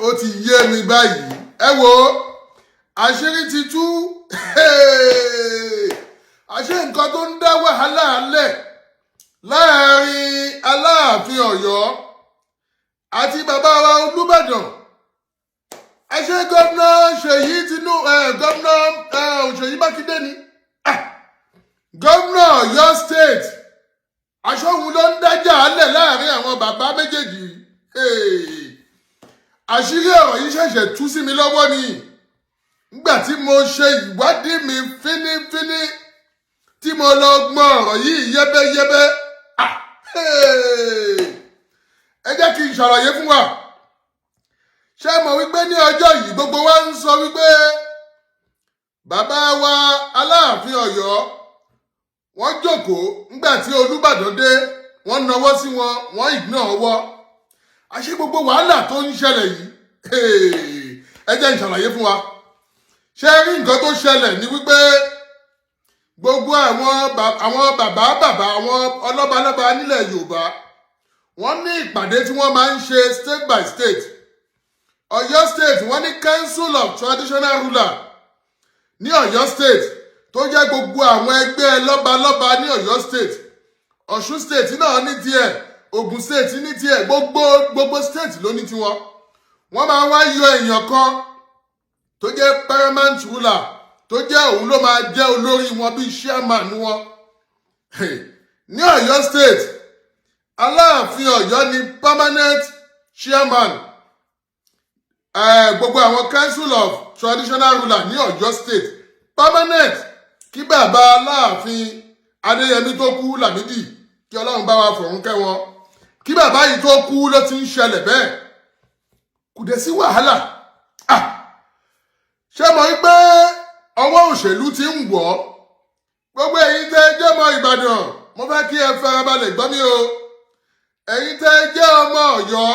Ó ti yé mi báyìí. Ẹ wo àṣírí ti tú. Àṣé nǹkan tó ń dá wàhálà lẹ̀ láàrin Aláàfin Ọ̀yọ́ àti bàbá wa Olúbàdàn. Àṣé gómìnà Ṣèyí Mákindé ni. Gómìnà Ọ̀yọ́ state. Àṣọ́hun ló ń dájà lẹ̀ láàrin àwọn bàbá méjèèjì. Àṣírí ọ̀rọ̀ yìí ṣẹ̀ṣẹ̀ tú sí mi lọ́wọ́ ni. Nígbà tí mo ṣe ìwádìí mi fínífíní tí mo lọ gbọ́n ọ̀rọ̀ yìí yẹ́bẹ́yẹ́bẹ́. Ẹ jẹ́ kí n ṣàlàyé fún wa. Ṣé mọ̀ wípé ní ọjọ́ yìí gbogbo wa ń sọ wípé bàbá wa Aláàfin Ọ̀yọ́ wọ́n jókòó nígbà tí Olúbàdàn dé, wọ́n nawọ́ sí wọn, wọ́n ìgbìnà ọwọ́. Àṣé gbogbo wàhálà tó ń ṣẹlẹ̀ yìí, ẹ jẹ́ n ṣàlàyé fún wa. Ṣé rí nǹkan tó ṣẹlẹ̀ ní wípé gbogbo àwọn bàbá àwọn ọlọ́balọ́ba nílẹ̀ Yorùbá wọ́n ní ìpàdé tí wọ́n máa ń ṣe state by state. Ọ̀yọ́ state wọ́n ní Council of Traditional Ruler ní Ọ̀yọ́ state tó jẹ́ gbogbo àwọn ẹgbẹ́ lọ́balọ́ba ní Ọ̀yọ́ state. Ọ̀ṣun state náà ní tiẹ̀, Ògùn state ní tiẹ̀, gbogbo state ló ní tiwọn. Wọ́n máa wá yọ èèyàn kan tó jẹ́ paramount ruler, tó jẹ́ òun ló máa jẹ́ olórí wọn bíi chairman wọn. Ní Ọ̀yọ́ state, Aláàfin Ọ̀yọ́ ni permanent chairman. Gbogbo àwọn Council of Traditional Ruler ní Ọ̀yọ́ state permanent. Kí bàbá Aláàfin Adéyẹmí tó kú Lámídì, kí Ọlọ́run bá wa fọ̀run kẹ́ wọn, kí bàbá yìí tó kú ló ti ń ṣẹlẹ̀ bẹ́ẹ̀. Kò dé sí wàhálà. Ṣé mọ̀ wípé ọwọ́ òṣèlú ti ń wọ̀? Gbogbo ẹ̀yin tẹ́ jẹ́ ọmọ Ìbàdàn, mo fẹ́ kí ẹ farabalẹ̀ gbọ́ mi o. Ẹ̀yin tẹ́ jẹ́ ọmọ Ọ̀yọ́,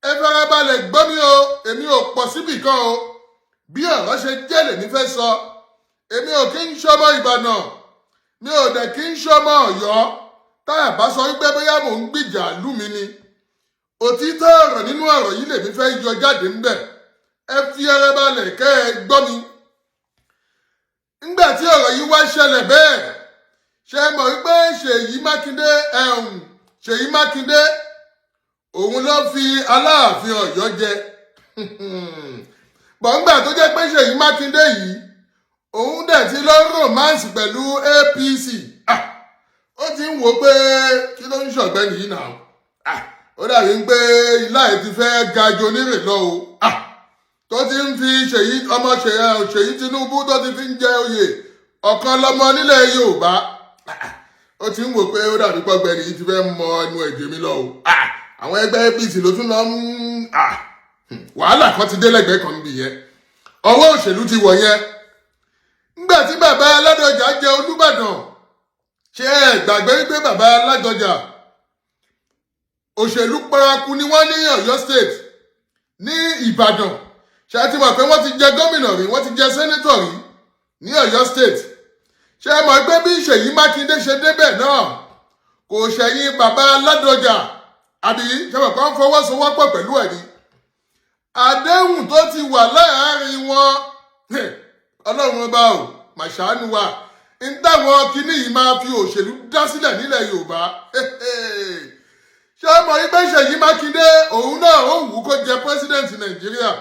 ẹ farabalẹ̀ gbọ́ mi o. Èmi ò pọ̀ síbì kan o. Bí ọ̀rọ̀ ṣe jẹ́ lèmi fẹ́ sọ. Èmi ò kí ń ṣọmọ Ìbàdàn, mi ò dẹ̀ kí ń ṣọmọ Ọ̀yọ́. Táyà bá sọ wípé bóyá mò ń gbìjà ìlú mi ni. Òtítọ́ ọ̀rọ̀ nínú ọ̀rọ̀ yìí lèmi fẹ́ yọ jáde ńbẹ̀. Ẹ fi ara balẹ̀ kẹ́ ẹ gbọ́ mi. Nígbà tí ọ̀rọ̀ yìí wá ṣẹlẹ̀ bẹ́ẹ̀, ṣe mọ̀ wípé Ṣèyí Mákindé òun ló fi Aláàfin Ọ̀yọ́ jẹ. Bọ̀ǹgbà tó jẹ́ pé Ṣèyí Mákindé yìí òun dẹ̀ ti lọ romance pẹ̀lú APC. Ó ti ń wò pé kí ló ń ṣọ̀gbẹ́ni yìí náà. Ó dàbí pé ilá ẹ̀ ti fẹ́ ga ju onírè lọ o. Tó ti ń fi Ṣèyí Tinubu tó ti fi ń jẹ oyè ọ̀kan lọ́mọ nílẹ̀ Yorùbá. Ó ti ń wò pé ó dàbí pọ́gbẹ́ni yìí ti fẹ́ mọ ẹnu ẹ̀jẹ̀ mi lọ o. Àwọn ẹgbẹ́ APC ló tún lọ ń wàhálà kan ti dé lẹ́gbẹ̀ẹ́ kan níbi yẹn. Ọwọ́ òṣèlú ti wọ̀ yẹn. Nígbà tí bàbá Ládọjà jẹ Olúbàdàn, ṣé ẹ gbàgbé wípé bàbá Ládọjà òṣèlú paraku ni wọ́n ní Ọ̀yọ́ state. Ní Ìbàdàn, ṣé ẹ ti mọ̀ pé wọ́n ti jẹ gómìnà rí, wọ́n ti jẹ sẹ́nétọ̀ rí ní Ọ̀yọ́ state. Ṣé ẹ mọ̀ pé bí Ṣèyí Mákindé ṣe débẹ̀ náà kò ṣẹ̀yìn bàbá Ládọjà, àbí ṣé mọ̀ kàn fọwọ́sowọ́pọ̀ pẹ̀lú ẹ̀ ni. Àdéhùn tó ti wà láàárín wọn, Ọlọ́run ọba ò mà ṣàánú wa. Ń táwọn kinní yìí máa fi òṣèlú dá sílẹ̀ nílẹ̀ Yorùbá. Ṣé mọ̀ wípé Ṣèyí Mákindé òun náà ó wù kó jẹ president Nàìjíríà?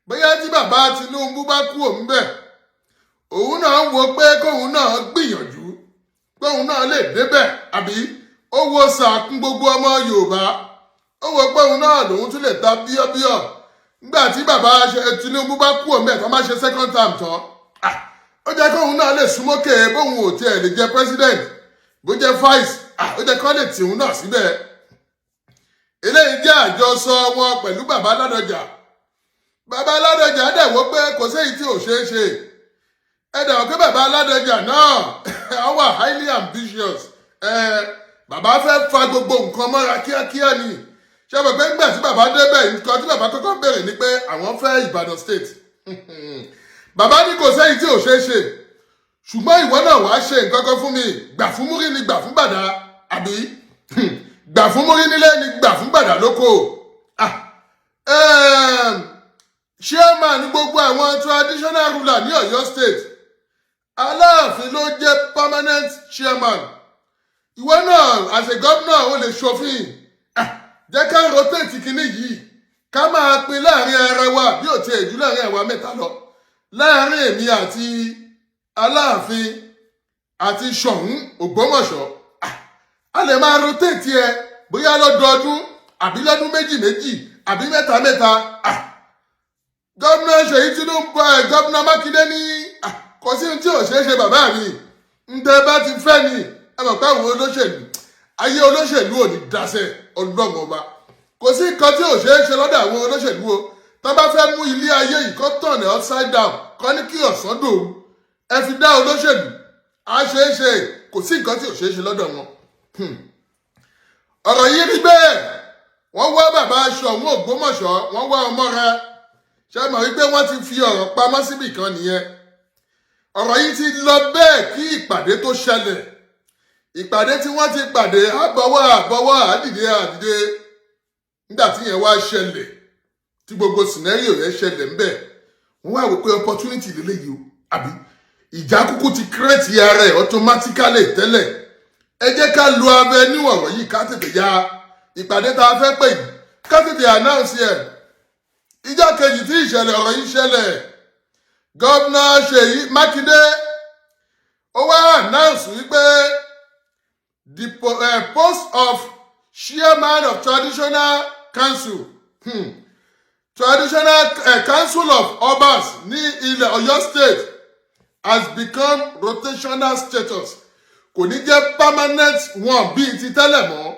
Bóyá tí bàbá Tinubu bá kú òun bẹ̀, òun náà ń wo pé kóun náà gbìyànjú, kóun náà lè débẹ̀, àbí ó wo sàkún gbogbo ọmọ Yorùbá. Ó wo pé òun náà lòun tún lè ta bíọ́bíọ́. Nígbà tí bàbá Tinubu bá kú òun bẹ̀ tó má ṣe second term tán, ó jẹ́ kóun náà lè súnmọ́kè bóun ò tiẹ̀ lè jẹ president, bó jẹ́ vice, ó jẹ́ kó lè tìhun náà síbẹ̀. Eléyìí jẹ́ àjọsọ wọn pẹ̀lú bàbá Ládọjà. Bàbá Ládọjà dẹ̀ wò pé kò séyìí tí ò ṣeé ṣe. Ẹ dẹ̀ wọ́n pé bàbá Ládọjà náà wọ́n wà highly ambitious. Bàbá fẹ́ fa gbogbo nǹkan mọ́ra kíákíá ni. Ṣé mọ̀ pé nígbà tí bàbá débẹ̀, nǹkan tí bàbá kọ́kọ́ béèrè ni pé àwọn fẹ́ Ìbàdàn state. Bàbá ní kò séyìí tí ò ṣeé ṣe. Ṣùgbọ́n ìwọ náà wàá ṣe nǹkan kan fún mi. Gbà fún múrí ni gbà fún bàdá, àbí? gbà fún mórí nílé ni gbà fún gbàdá lóko. Chairman gbogbo àwọn traditional ruler ní Ọ̀yọ́ state, Aláàfin ló jẹ́ permanent chairman. Ìwọ náà as a governor ó lè ṣòfin, jẹ́ ká rotate kínní yìí ká máa pín láàrin ara wa bí ò tiẹ̀ jù láàrin àwa mẹ́ta lọ, láàrin èmi àti Aláàfin àti Ṣọ̀ún Ògbómọ̀ṣọ́. A lè máa rotate ẹ bóyá lọ́dọọdún àbí lọ́dún méjì àbí mẹ́ta. Gómìnà Ṣèyí Tinubu gómìnà Mákindé ní kò sí tí ò ṣeé ṣe bàbá mi, ń tẹ́ bá ti fẹ́ ni ẹ mọ̀ pé àwọn olóṣèlú ayé olóṣèlú ò ní dáṣẹ́ ọlọ́run ọba. Kò sí nǹkan tí ò ṣeé ṣe lọ́dọ̀ àwọn olóṣèlú o. Tó bá fẹ́ mú ilé ayé yìí kó tàn ní upside down kọ́ ní kí ọ̀sán dòru ẹ fi dá olóṣèlú á ṣeé ṣe. Kò sí nǹkan tí ò ṣeé ṣe lọ́dọ̀ wọn. Ọ̀rọ̀ yìí rí bẹ́ẹ̀, wọ́n wá bàbá Ṣọ̀ún Ògbómọ̀ṣọ́, wọ́n wá ọmọ rẹ̀. Ṣé mọ̀ wípé wọ́n ti fi ọ̀rọ̀ pamọ́ síbì kan nìyẹn. Ọ̀rọ̀ yìí ti lọ bẹ́ẹ̀ kí ìpàdé tó ṣẹlẹ̀. Ìpàdé tí wọ́n ti pàdé àbọ̀wọ́ àdìde nígbà tí yẹn wá ṣẹlẹ̀ tí gbogbo scenario yẹn ṣẹlẹ̀ ńbẹ̀, wọ́n wá wò pé opportunity lélẹ́yìí o, àbí ìjà kúkú ti create ara ẹ̀ automatically tẹ́lẹ̀. Ẹ jẹ́ ká lo abẹ níwọ̀n ọ̀rọ̀ yìí ká tètè ya ìpàdé tá a fẹ́ pè yìí ká tètè announce ẹ̀. Ìjọ́ kejì tí ìṣẹ̀lẹ̀ ọ̀rọ̀ yìí ṣẹlẹ̀, Gómìnà Ṣèyí Mákindé ó wá announce wípé the post of chairman of traditional council council of Obas ní ilẹ̀ Ọ̀yọ́ state has become rotational status. Kò ní jẹ́ permanent one bíi ti tẹ́lẹ̀ mọ́.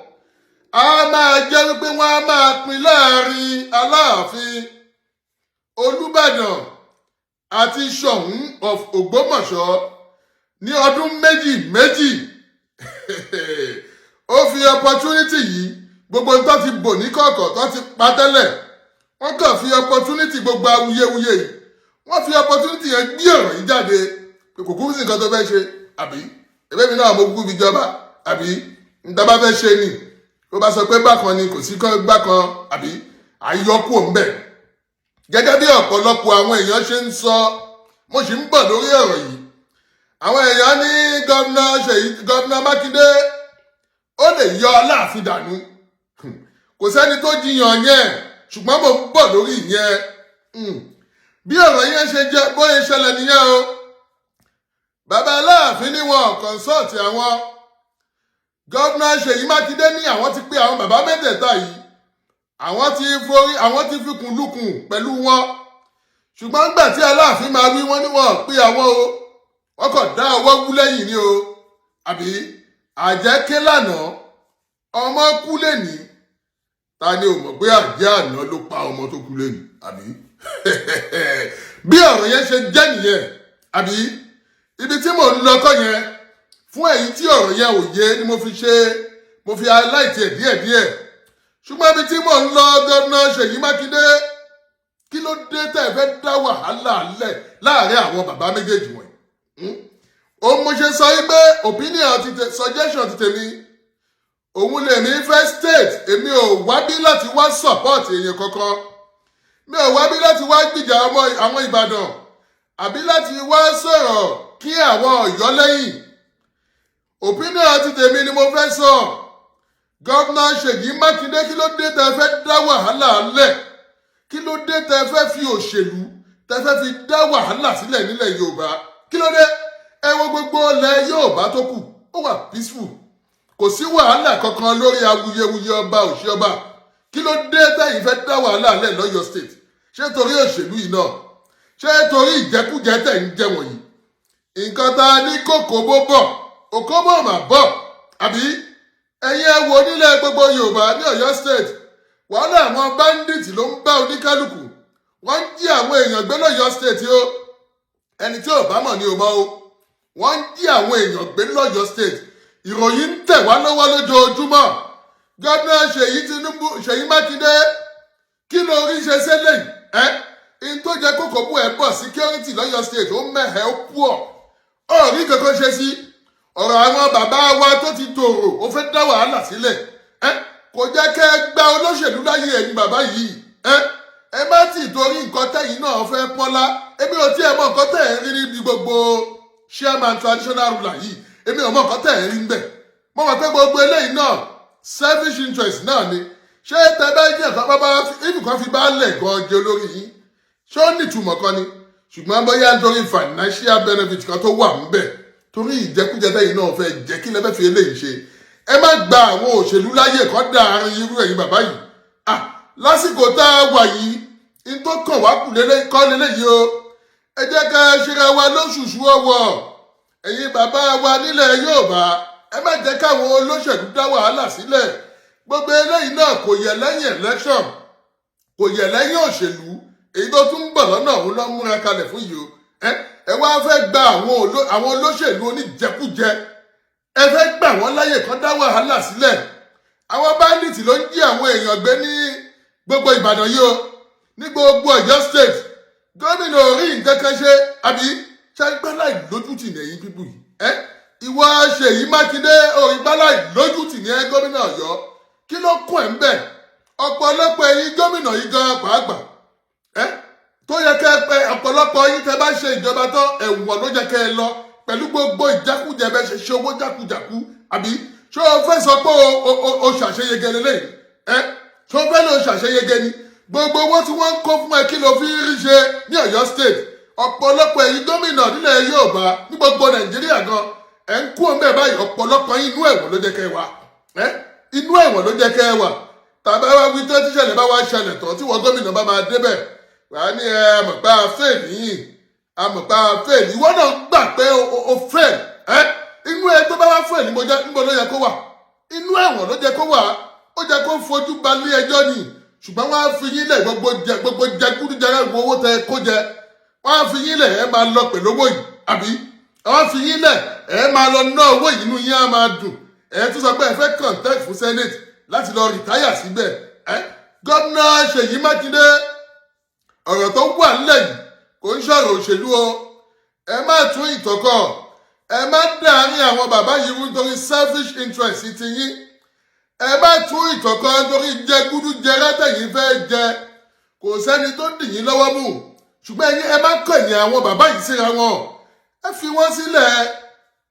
A máa jẹ́ wípé wọ́n á máa pín láàrin Aláàfin, Olúbàdàn àti Ṣọ̀ún of Ògbómọ̀ṣọ́ ní ọdún méjì. Ó fi opportunity yìí gbogbo tó ti bò ní kọ̀ọ̀kọ̀ tó ti pa tẹ́lẹ̀, wọ́n kàn fi opportunity gbogbo awuyewuye yìí wọ́n fi opportunity yẹn gbé ọ̀rọ̀ yìí jáde pé kò kúrú sí nǹkan tó fẹ́ ṣe, àbí ẹ̀bẹ́ mi náà mo kúkú fi jọba, àbí nǹkan bá fẹ́ ṣe ni tó bá sọ pé bákan ni kò sí bákan, àbí àyọkù òǹbẹ̀. Gẹ́gẹ́ bí ọ̀pọ̀lọpọ̀ àwọn èèyàn ṣe ń sọ, mo sì ń bọ̀ lórí ọ̀rọ̀ yìí. Àwọn èèyàn ní gómìnà Mákindé ó lè yọ Aláàfin dànù. Kò sẹ́ni tó jiyàn yẹn, ṣùgbọ́n mo ń bọ̀ lórí ìyẹn. Bí ọ̀rọ̀ yẹn ṣe jẹ́ bóyá ṣẹlẹ̀ nìyẹn o. Bàbá Aláàfin ní wọn kọ̀ǹsọ́ọ̀tì àwọn. Gómìnà Ṣèyí Mákindé ní àwọn ti pé àwọn bàbá mẹ́tẹ̀ẹ̀ta yìí, àwọn ti fikùn lukùn pẹ̀lú wọn. Ṣùgbọ́n nígbà tí Aláàfin máa wí wọ́n ní wọn pé àwọn o, wọ́n kàn dá ọwọ́ wú lẹ́yìn ni o, àbí àjẹ́ké lánàá ọmọ kú lẹ́nìí. Ta ni ò mọ̀ pé àjẹ́ àná ló pa ọmọ tó kú lẹ́nìí, àbí bí ọ̀rọ̀ yẹn ṣe jẹ́ nìyẹn, àbí ibi tí mò ń lọ kọ́ yẹn. Fún èyí tí ọ̀rọ̀ yẹn ò yé ni mo fi highlight ẹ̀ díẹ̀díẹ̀. Ṣùgbọ́n ibi tí mò ń lọ, Gómìnà Ṣèyí Mákindé, kí ló dé tẹ́ ẹ fẹ́ dá wàhálà lẹ̀ láàrin àwọn bàbá méjèèjì wọ̀nyí? Òun mo ṣe sọ wípé opinion suggestion ti tèmi, òun lèmi fẹ́ state. Èmi ò wá bí láti wá support èèyàn kankan, mi ò wá bí láti wá gbìjà àwọn Ìbàdàn àbí láti wá sọ̀rọ̀ kí àwọn Ọ̀yọ́ lẹ́yìn. Opinion ti tèmi ni mo fẹ́ sọ. Gómìnà Ṣèyí Mákindé, kí ló dé tẹ́ fẹ́ dá wàhálà lẹ̀? Kí ló dé tẹ́ fẹ́ fi òṣèlú tẹ́ fẹ́ fi dá wàhálà sílẹ̀ nílẹ̀ Yorùbá? Kí ló dé? Ẹ wo gbogbo ilẹ̀ Yorùbá tó kù, ó wà peaceful, kò sí wàhálà kankan lórí awuyewuye ọba òṣì ọba. Kí ló dé tẹ́yìn fẹ́ dá wàhálà lẹ̀ lọ́yọ̀ state? Ṣé torí òṣèlú yìí náà? Ṣé torí ìjẹkújẹ tẹ̀ ń jẹ wọ̀nyí? Nǹkan ta ní kòkòbó bọ̀, òkóbó mà bọ̀, àbí ẹ̀yin ẹ wo nílẹ̀ gbogbo Yorùbá ní Ọ̀yọ́ state, wàhálà àwọn bandit ló ń bá oníkálukú. Wọ́n ń jí àwọn èèyàn gbé lọ́yọ́ state o, ẹni tí ò bá mọ̀ ní o mọ̀ o. Wọ́n ń jí àwọn èèyàn gbé lọ́yọ́ state. Ìròyìn ń tẹ̀ wá lọ́wọ́ lójoojúmọ́. Gómìnà Ṣèyí Mákindé, kí ló rí ṣe sílẹ̀ ẹ́? In tó jẹ́ kókò bú ẹ̀ bọ̀ security lọ́yọ́ state ó mẹ́hẹ̀ ó pú ọ̀. Ó rí kankan ṣe sí ọ̀rọ̀ àwọn bàbá wa tó ti tòrò, ó fẹ́ dá wàhálà sílẹ̀ kò jẹ́ kẹ́ ẹ gba olóṣèlú láyé ẹ̀yin bàbá yìí ẹ má tì torí nǹkan tẹ̀yìn náà fẹ́ pọ́nlá èmi ò tiẹ̀ mọ nǹkan tẹ̀ ń rí níbi gbogbo chairman traditional ruler yìí èmi ò mọ nǹkan tẹ̀ ń rí ń bẹ̀ mo mọ̀ pé gbogbo eléyìí náà selfish interest náà ni ṣé tẹ́bẹ́ jẹ́ ìfapábá ìfìkan fi bá lẹ̀ gan jẹ olórí yìí ṣé ó nítumọ̀ kan ni ṣùgbọ́n bóyá nítorí financial benefit kan tó wà ń bẹ̀ torí ìjẹkújẹ tẹ̀yìn náà fẹ́ jẹ́ kí lẹ́fẹ́ fi eléyìí ṣe ẹ má gba àwọn òṣèlú láyè kan dáàrin irú ẹ̀yin bàbá yìí lásìkò tá a wà yìí in tó kàn wá kù kọ́ lélẹ́yìí o ẹ jẹ́ ká ṣera wa lóṣùṣù ọwọ́ ẹ̀yin bàbá wa nílẹ̀ Yorùbá ẹ má jẹ́ káwọn olóṣèlú dá wàhálà sílẹ̀ gbogbo eléyìí náà kò yẹ lẹ́yìn election kò yẹ lẹ́yìn òṣèlú èyí tó tún ń bọ̀ lọ́nà òun lọ́ múra kalẹ̀ fún yìí o ẹ wá fẹ́ gba àwọn olóṣèlú oníjẹkújẹ ẹ fẹ́ gbà wọ́n láyè kan dá wàhálà sílẹ̀ àwọn báńdíìtì ló ń jí àwọn èèyàn gbé ní gbogbo Ìbàdàn yìí o ní gbogbo Ọ̀yọ́ state gómìnà orí nǹkan kan ṣe àbí ṣàgbọ́n lójútì lẹ́yìn pípù yìí ìwọ Ṣèyí Mákindé òrìgbálà lójútì ní gómìnà Ọ̀yọ́ kí ló kún ẹ̀ ń bẹ̀ ọ̀pọ̀lọpọ̀ ẹ̀yin gómìnà yìí gan pàápàá tó yẹ kẹ́ ẹ ọ̀pọ̀lọpọ̀ yín tẹ́ bá ṣe ìjọba tán ẹ̀wọ̀n ló jẹ́ kẹ́ ẹ lọ pẹ̀lú gbogbo ìjákújẹ bẹ́ẹ̀ ṣe owó jákujàku àbí ṣé o fẹ́ sọ pé o ṣàṣeyege lélẹ́yìn ṣé o fẹ́ lọ ṣàṣeyege ni gbogbo owó tí wọ́n ń kó fún ẹ kí ló fi rí ṣe ní Ọ̀yọ́ state ọ̀pọ̀lọpọ̀ ẹ̀yin gómìnà nílẹ̀ Yorùbá ní gbogbo Nàìjíríà gan ẹ̀ ń kú ọmọ ẹ̀ báyìí ọ̀pọ̀lọpọ̀ inú ẹ̀wọ̀n ló jẹ́ kẹ́ ẹ wà inú ẹ̀wọ̀n ló jẹ́ kẹ́ ẹ wà tàbí wá wí tó tíṣẹ̀lẹ̀ bá wá ṣẹlẹ̀ tán tí wọ́n gómìnà bá máa débẹ̀ wà á ní àmọ̀pá fẹ́ẹ̀lì yìí àmọ̀pá fẹ́ẹ̀lì ìwọ náà gbà pé o fẹ́ẹ̀lì inú ẹ tó bá wá fẹ́ẹ̀lì níbo ló yẹ kó wà inú ẹ̀wọ̀n ló jẹ́ kó wà ó jẹ́ kó fojú balẹ̀ ẹjọ́ ni ṣùgbọ́n wọ́n á fi yín lẹ̀ gbogbo jẹgúdújẹrẹ owó tẹ kó jẹ wọ́n á fi yín lẹ̀ ẹ máa lọ pẹ̀lú owó yìí àbí wọ́n á fi yín lẹ̀ ẹ máa lọ ná owó yìí inú yín á máa dùn ẹ tún sọ pé ẹ fẹ́ contest fún senate láti lọ rìtáyà síbẹ̀ gómìnà Ṣèyí Mákindé ọ̀rọ̀ tó wà nílẹ̀ yìí kò ń ṣọ̀rọ̀ òṣèlú o ẹ má tún ìtọ́kọ̀ ẹ má dàárín àwọn bàbá yìí rú nítorí selfish interest ti yín ẹ má tún ìtọ́kọ̀ nítorí jẹgúdújẹrẹ tẹ̀yìn fẹ́ jẹ kò sẹ́ni tó dì yín lọ́wọ́ mú ṣùgbọ́n ẹ̀yin ẹ má kọ̀yìn àwọn bàbá yìí síra wọn ẹ fi wọ́n sílẹ̀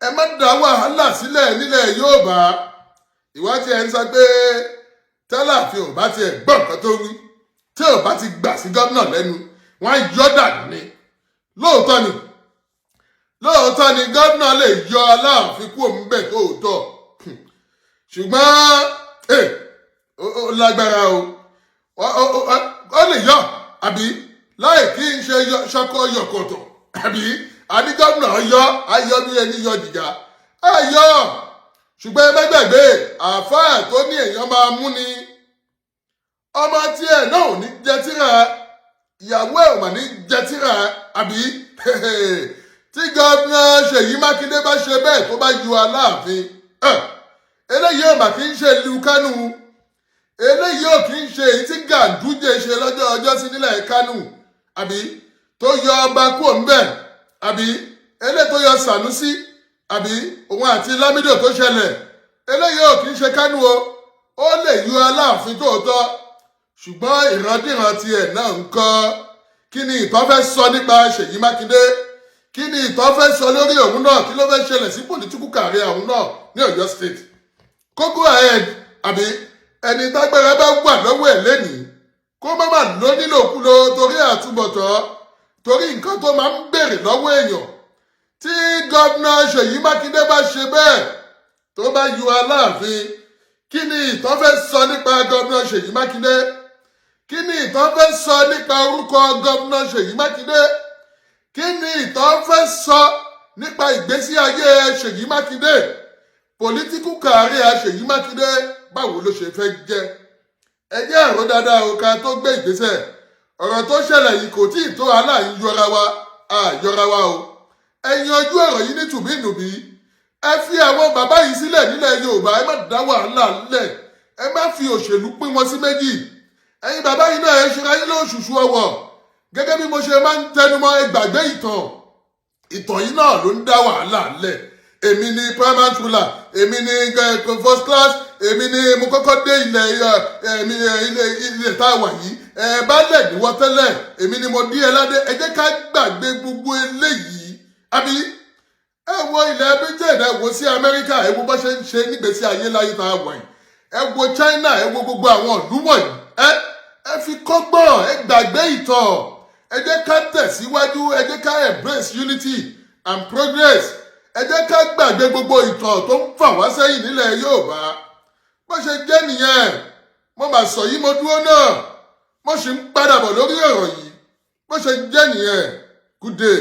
ẹ má dá wàhálà sílẹ̀ nílẹ̀ Yorùbá ìwádìí ẹ̀ ń sọ pé tẹ́láàfin ò bá tiẹ̀ gbọ́ nǹkan tó wí tí ò bá ti gbà sí gómìnà lẹ́nu wọ́n á yọ dànù ni lóòótọ́ ni gómìnà lè yọ Aláàfin kúrò níbẹ̀ tóòtọ́ ṣùgbọ́n ó lágbára o ó lè yọ àbí láì kí n ṣe ṣọkọ yọkọ̀tọ̀ àbí àní gómìnà ayọ bí ẹni yọ jìjà ayọ ṣùgbọ́n ẹ gbàgbé àáfàá tó ní èèyàn máa mú ni ọmọ tí ẹ náà ò ní jẹ tíra ìyàwó ẹ ò mà ní jẹ tíra àbí tí gómìnà Ṣèyí Mákindé bá ṣe bẹ́ẹ̀ tó bá yọ Aláàfin eléyìí ò mà kí ń ṣe ìlú Kánò eléyìí ò kí ń ṣe èyí tí Gàǹdújẹ ṣe lọ́jọ́ ọjọ́ sí nílẹ̀ Kánò àbí tó yọ ọba kúrò ńbẹ̀ àbí eléyìí tó yọ Sànúsí àbí òun àti Lámídò tó ṣẹlẹ̀ eléyìí ò kí ń ṣe Kánò o ó lè yọ Aláàfin tóòtọ́ ṣùgbọ́n ìrandíran tiẹ̀ náà ń kọ́ kí ni ìtàn fẹ́ sọ nípa Ṣèyí Mákindé kí ni ìtàn fẹ́ sọ lórí òun náà kí ló fẹ́ ṣẹlẹ̀ sí political career òun náà ní Ọ̀yọ́ state kókó ahead àbí ẹni tágbára bá wà lọ́wọ́ ẹ̀ lẹ́nìí kó má má lọ nílòkulò torí àtúbọ̀tán torí nǹkan tó máa ń béèrè lọ́wọ́ èèyàn tí gómìnà Ṣèyí Mákindé bá ṣe bẹ́ẹ̀ tó bá yọ Aláàfin kí ni ìtàn fẹ́ sọ nípa gómìnà Ṣèyí Mákindé kí ni ìtàn fẹ́ sọ nípa orúkọ gómìnà Ṣèyí Mákindé kí ni ìtàn fẹ́ sọ nípa ìgbésí ayé Ṣèyí Mákindé political career Ṣèyí Mákindé báwo ló ṣe fẹ́ jẹ́ ẹ jẹ́ ẹ̀rọ dáadáa o ká tó gbé ìgbésẹ̀ ọ̀rọ̀ tó ṣẹlẹ̀ yìí kò tí ì tó aláìyọra wa o ẹ̀yin ojú ọ̀rọ̀ yìí ní tùbínùbí ẹ fi àwọn bàbá yìí sílẹ̀ nílẹ̀ Yorùbá ẹ má dá wàhálà lẹ̀ ẹ má fi òṣèlú pín wọn sí méjì ẹ̀yin bàbá yìí náà ẹ ṣe ayé lóṣùṣù ọwọ́ gẹ́gẹ́ bí mo ṣe máa ń tẹnumọ́ ẹ gbàgbé ìtàn yìí náà ló ń dá wàhálà lẹ̀ èmi ni paramount ruler, èmi ni first class, èmi ni mo kọ́kọ́ dé ilẹ̀ tá a wà yìí, baálẹ̀ níwọ tẹ́lẹ̀, èmi ni mo dí ẹ ládé. Ẹ jẹ́ ká gbàgbé gbogbo eléyìí. Àbí ẹ wo ilẹ̀ Britain, ẹ wo sí Amẹ́ríkà, ẹ wo bá ṣe ń ṣe nígbèsí ayé láyé tá a wà yìí, ẹ wo China, ẹ wo gbogbo àwọn ìlú wọ̀nyí, ẹ fi kọ́gbọ́n, ẹ gbàgbé ìtàn. Ẹ jẹ́ ká tẹ̀síwájú, ẹ jẹ́ ká embrace unity and progress. Ẹ jẹ́ ká gbàgbé gbogbo ìtàn tó ń fà wá sẹ́yìn nílẹ̀ Yorùbá. Bó ṣe jẹ́ nìyẹn, mo mà sọ yìí mo dúró náà, mo sì ń padà bọ̀ lórí ọ̀rọ̀ yìí. Bó ṣe jẹ́ nìyẹn, good day.